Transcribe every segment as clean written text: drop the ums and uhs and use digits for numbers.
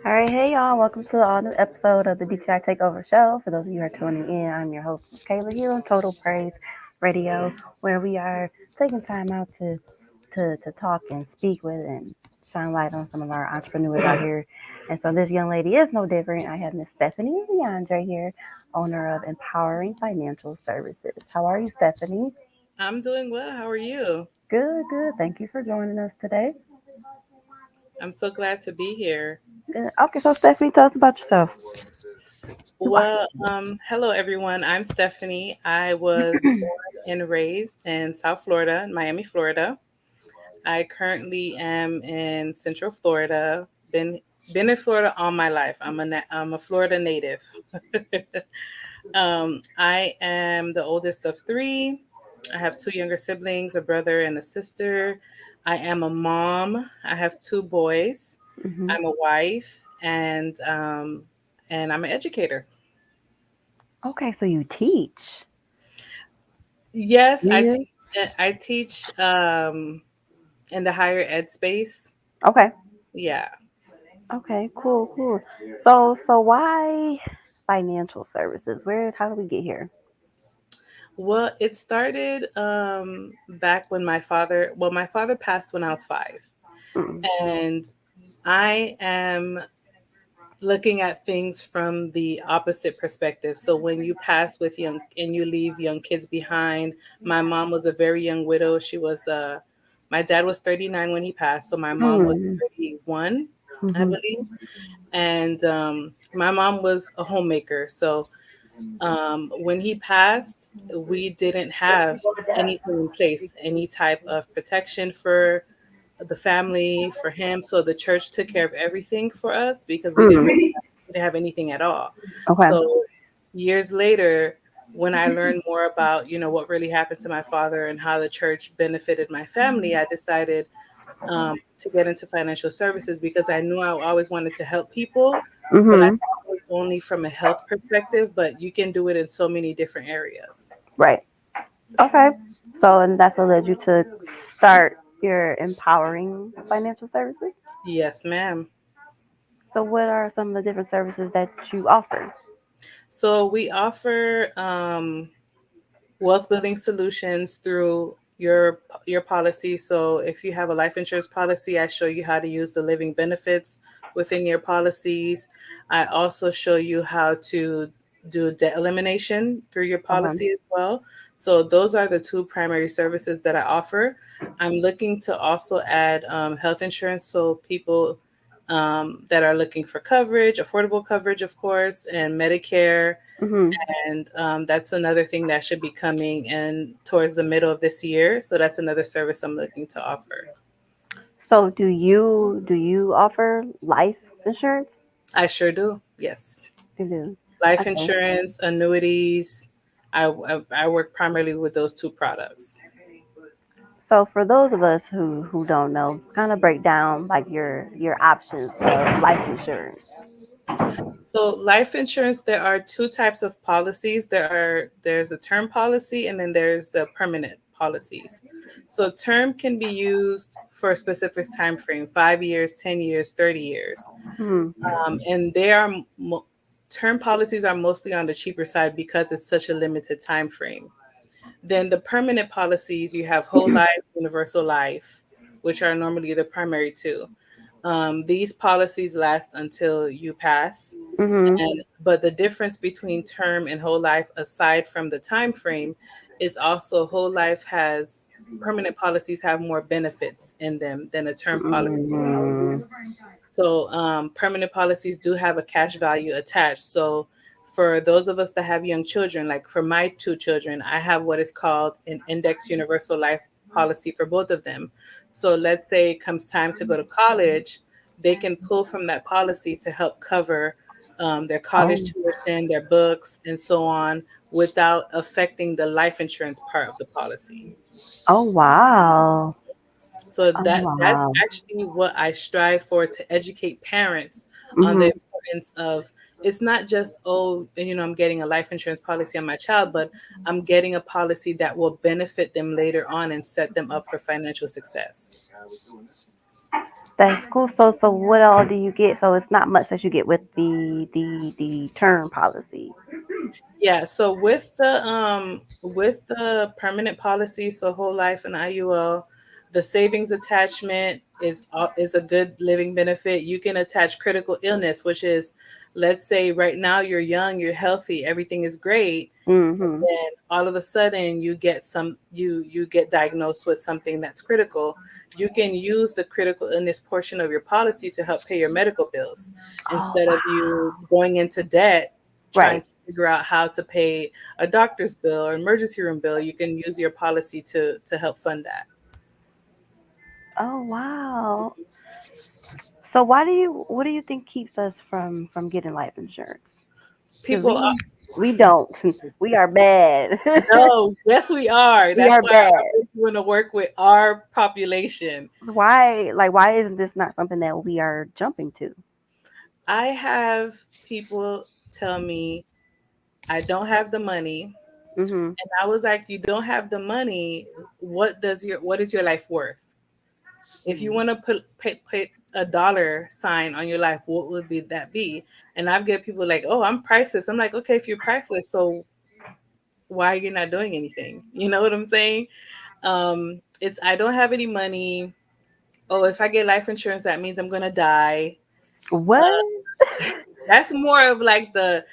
All right, hey y'all, welcome to all new episode of the DTI Takeover Show. For those of you who are tuning in, I'm your host, Miss Kayla, here on Total Praise Radio, where we are taking time out to talk and speak with and shine light on some of our entrepreneurs out here. And so this young lady is no different. I have Miss Stephanie Leandre here, owner of Empowering Financial Services. How are you, Stephanie? I'm doing well. How are you? Good, good. Thank you for joining us today. I'm so glad to be here. Good. Okay, so Stephanie, tell us about yourself. Who are Hello everyone. I'm Stephanie. I was born and raised in South Florida, Miami, Florida. I currently am in Central Florida. Been in Florida all my life. I'm a Florida native. I am the oldest of three. I have two younger siblings, a brother and a sister. I am a mom. I have two boys. you? I'm a wife, and I'm an educator. Okay, so you teach. Yes, I Yeah. teach. I teach in the higher ed space. Okay. Yeah. Okay. Cool. Cool. So why financial services? How did we get here? Well, it started back when my father passed when I was 5, Mm. and I am looking at things from the opposite perspective. So when you pass with young and you leave young kids behind, my mom was a very young widow. My dad was 39 when he passed, so my mom was Mm. 31, I Mhm. believe. And my mom was a homemaker. So when he passed, we didn't have anything in place, any type of protection for the family, for him. So the church took care of everything for us because Mm. we didn't have anything at all. Okay. So years later, when I learned more about, what really happened to my father and how the church benefited my family, I decided to get into financial services because I knew I always wanted to help people, but I Mhm. thought it was only from a health perspective, but you can do it in so many different areas. Right. Okay. So and that's what led you to start your empowering financial services. Yes, ma'am. So what are some of the different services that you offer? So we offer wealth building solutions through your policy. So if you have a life insurance policy, I show you how to use the living benefits within your policies. I also show you how to do debt elimination through your Okay. policy as well. So those are the two primary services that I offer. I'm looking to also add health insurance so people that are looking for coverage, affordable coverage, of course, and Medicare, Mhm. and that's another thing that should be coming in towards the middle of this year. So that's another service I'm looking to offer. So do you offer life insurance? I sure do. Yes. You do. Life Okay. insurance, annuities. I work primarily with those two products. So for those of us who don't know, kind of break down like your options of life insurance. So life insurance, there are two types of policies. There's a term policy and then there's the permanent policies. So term can be used for a specific time frame, 5 years, 10 years, 30 years. Hmm. And term policies are mostly on the cheaper side because it's such a limited time frame. Then the permanent policies, you have whole life, universal life, which are normally the primary two. These policies last until you pass. Hmm. But the difference between term and whole life, aside from the time frame, is also whole life has permanent policies have more benefits in them than a term policy. Hmm. So permanent policies do have a cash value attached. So for those of us that have young children, like for my two children, I have what is called an index universal life policy for both of them. So let's say it comes time to go to college, they can pull from that policy to help cover their college Oh. tuition, their books, and so on without affecting the life insurance part of the policy. Oh wow. So Oh that's wow. actually what I strive for, to educate parents on the Hmm. importance of, it's not just, oh, I'm getting a life insurance policy on my child, but I'm getting a policy that will benefit them later on and set them up for financial success. That's cool. So what all do you get? So it's not much that you get with the term policy. Yeah, so with the permanent policy, so whole life and IUL, the savings attachment is a good living benefit. You can attach critical illness, which is, let's say right now you're young, you're healthy, everything is great, Mm-hmm. then all of a sudden you get diagnosed with something that's critical. You can use the critical illness portion of your policy to help pay your medical bills Oh instead of you wow. going into debt trying Right. to figure out how to pay a doctor's bill or emergency room bill. You can use your policy to help fund that. Oh wow. So why do you what do you think keeps us from getting life insurance? Because People we don't. We are bad. no, yes we are. We That's are why I bad. really want to work with our population. Why isn't this not something that we are jumping to? I have people tell me I don't have the money. Mm-hmm. And I was like, you don't have the money. What is your life worth? If you want to put a dollar sign on your life, what would be that be? And I've get people like, oh, I'm priceless. I'm like, okay, if you're priceless, so why are you not doing anything? You know what I'm saying? It's I don't have any money. Oh, if I get life insurance, that means I'm gonna die. What? That's more of like the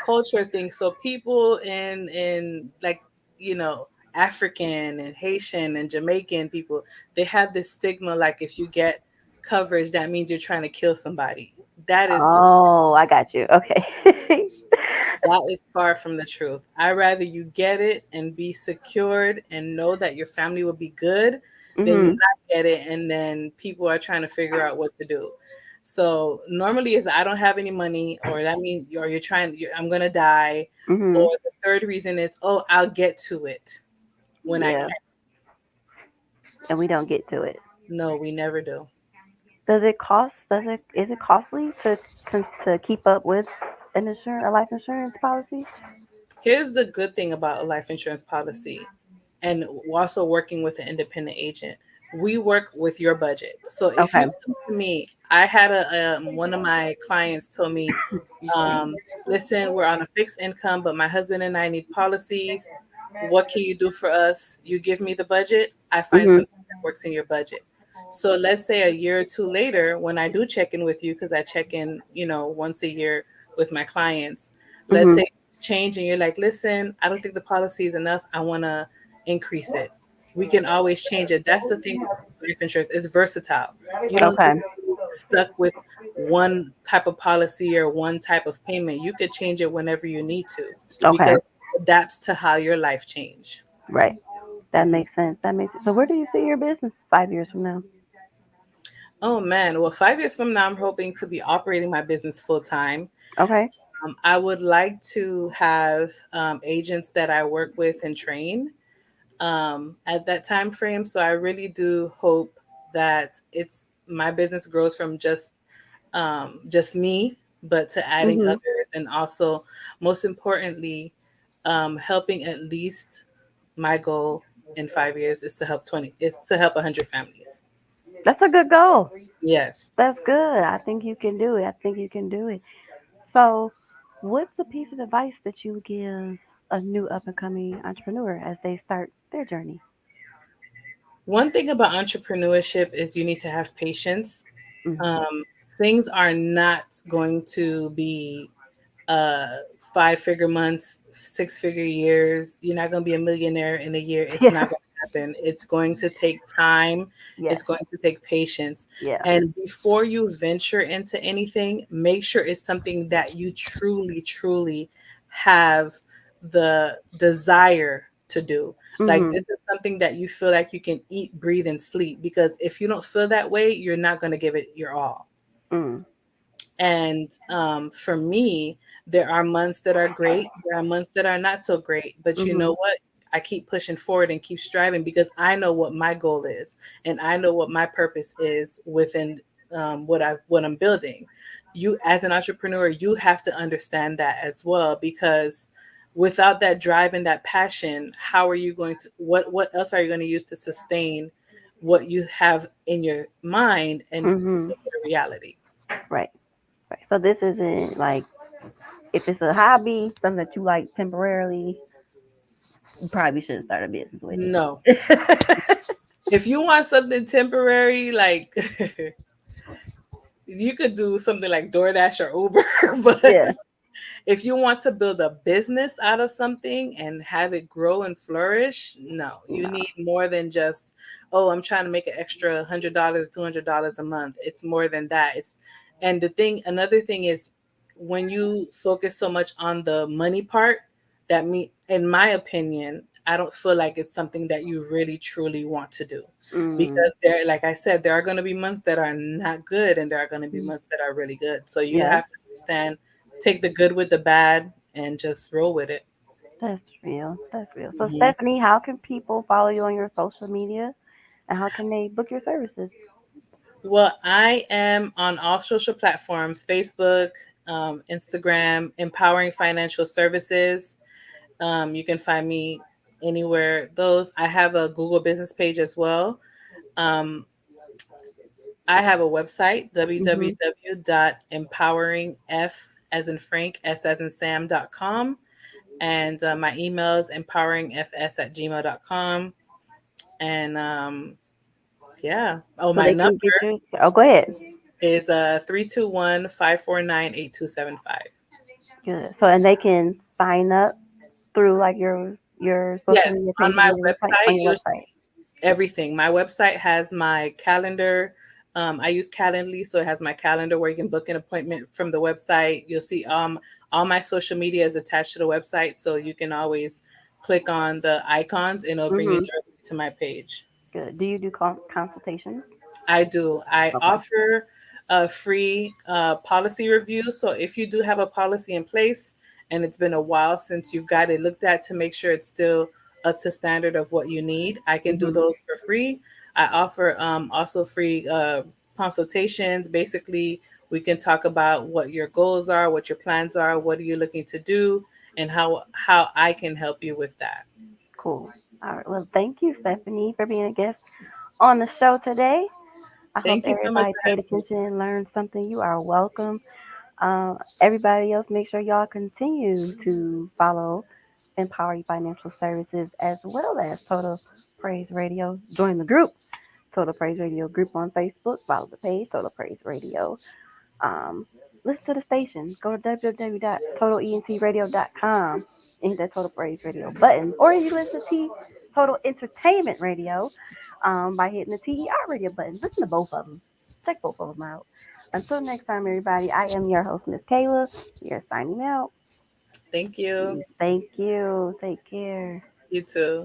culture thing. So people in like African and Haitian and Jamaican people, they have this stigma like if you get coverage, that means you're trying to kill somebody. That is Oh, I got you. Okay. that is far from the truth. I rather you get it and be secured and know that your family will be good than you Mhm. not get it and then people are trying to figure out what to do. So normally is I don't have any money, or that means or I'm gonna die, or Mhm. the third reason is, oh, I'll get to it when I Yeah, can. and we don't get to it. No, we never do. Does it cost? Does it? Is it costly to keep up with a life insurance policy? Here's the good thing about a life insurance policy and also working with an independent agent. We work with your budget. So if you Okay. come to me, I had one of my clients told me, listen, we're on a fixed income, but my husband and I need policies. What can you do for us? You give me the budget, I find Mhm. something that works in your budget. So let's say a year or two later, when I do check in with you, because I check in, once a year with my clients, let's Mhm. say it's change and you're like, listen, I don't think the policy is enough. I want to increase it. We can always change it. That's the thing with life insurance. It's versatile. You don't Okay. just stuck with one type of policy or one type of payment. You could change it whenever you need to Okay. because it adapts to how your life change. Right. That makes sense. That makes sense. So where do you see your business 5 years from now? Oh man, well, 5 years from now, I'm hoping to be operating my business full time. Okay. I would like to have agents that I work with and train at that time frame. So I really do hope that it's my business grows from just me, but to adding Mhm. others, and also most importantly, helping at least my goal in 5 years is to help 100 families. That's a good goal. Yes. That's good. I think you can do it. I think you can do it. So, what's a piece of advice that you would give a new up and coming entrepreneur as they start their journey? One thing about entrepreneurship is you need to have patience. Mhm. Um, things are not going to be uh 5-figure months, 6-figure years. You're not going to be a millionaire in a year. It's Yeah. not going to happen. It's going to take time. It's Yes. going to take patience. Yeah. And before you venture into anything, make sure it's something that you truly, truly have the desire to do. Like Mhm. this is something that you feel like you can eat, breathe, and sleep. Because if you don't feel that way, you're not going to give it your all. Mm. And for me, there are months that are great, there are months that are not so great. But you know Mhm. what? I keep pushing forward and keep striving because I know what my goal is and I know what my purpose is within what I'm building. You, as an entrepreneur, you have to understand that as well because without that drive and that passion, how are you going to what else are you going to use to sustain what you have in your mind and Mm-hmm. make it a reality. Right. Right. So this isn't like if it's a hobby, something that you like temporarily, you probably shouldn't start a business with No. it. If you want something temporary, like you could do something like DoorDash or Uber, but Yeah. if you want to build a business out of something and have it grow and flourish, no, you No. need more than just, oh, I'm trying to make an extra $100, $200 a month. It's more than that. And another thing is when you focus so much on the money part, in my opinion, I don't feel like it's something that you really truly want to do. Mm. Because like I said, there are going to be months that are not good and there are going to be months that are really good. So you Yeah. have to understand, take the good with the bad and just roll with it. That's real. That's real. So Mhm. Stephanie, how can people follow you on your social media and how can they book your services? Well, I am on all social platforms: Facebook, Instagram, Empowering Financial Services. You can find me anywhere. I have a Google business page as well. Um, I have a website, Mm-hmm. www.empoweringf as in Frank, S as in Sam.com. And my email is empoweringfs@gmail.com. And yeah. Oh, So my they number can get your. Oh, go ahead. is 321-549-8275. Good. So and they can sign up through like your social Yes, media on pages my on your website website, on your you'll website. see everything. My website has my calendar. I use Calendly, so it has my calendar where you can book an appointment from the website. You'll see all my social media is attached to the website, so you can always click on the icons and it'll bring you Mm-hmm. directly to my page. Good. Do you do consultations? I do. I Okay. offer a free policy review. So if you do have a policy in place and it's been a while since you've got it looked at to make sure it's still up to standard of what you need, I can do Mm-hmm. those for free. I offer also free consultations. Basically, we can talk about what your goals are, what your plans are, what are you looking to do, and how I can help you with that. Cool. All right. Well, thank you, Stephanie, for being a guest on the show today. I hope Thank you so much everybody for paid having me. attention and learned something. You are welcome. Everybody else, make sure y'all continue to follow Empower Your Financial Services as well as Total Praise Radio. Join the group, Total Praise Radio group on Facebook. Follow the page, Total Praise Radio. Um, Listen to the station. Go to www.totalentradio.com and hit that Total Praise Radio button. Or you listen to Total Entertainment Radio by hitting the TER radio button. Listen to both of them. Check both of them out. Until next time, everybody, I am your host, Miss Kayla. We are signing out. Thank you. Thank you. Take care. You too.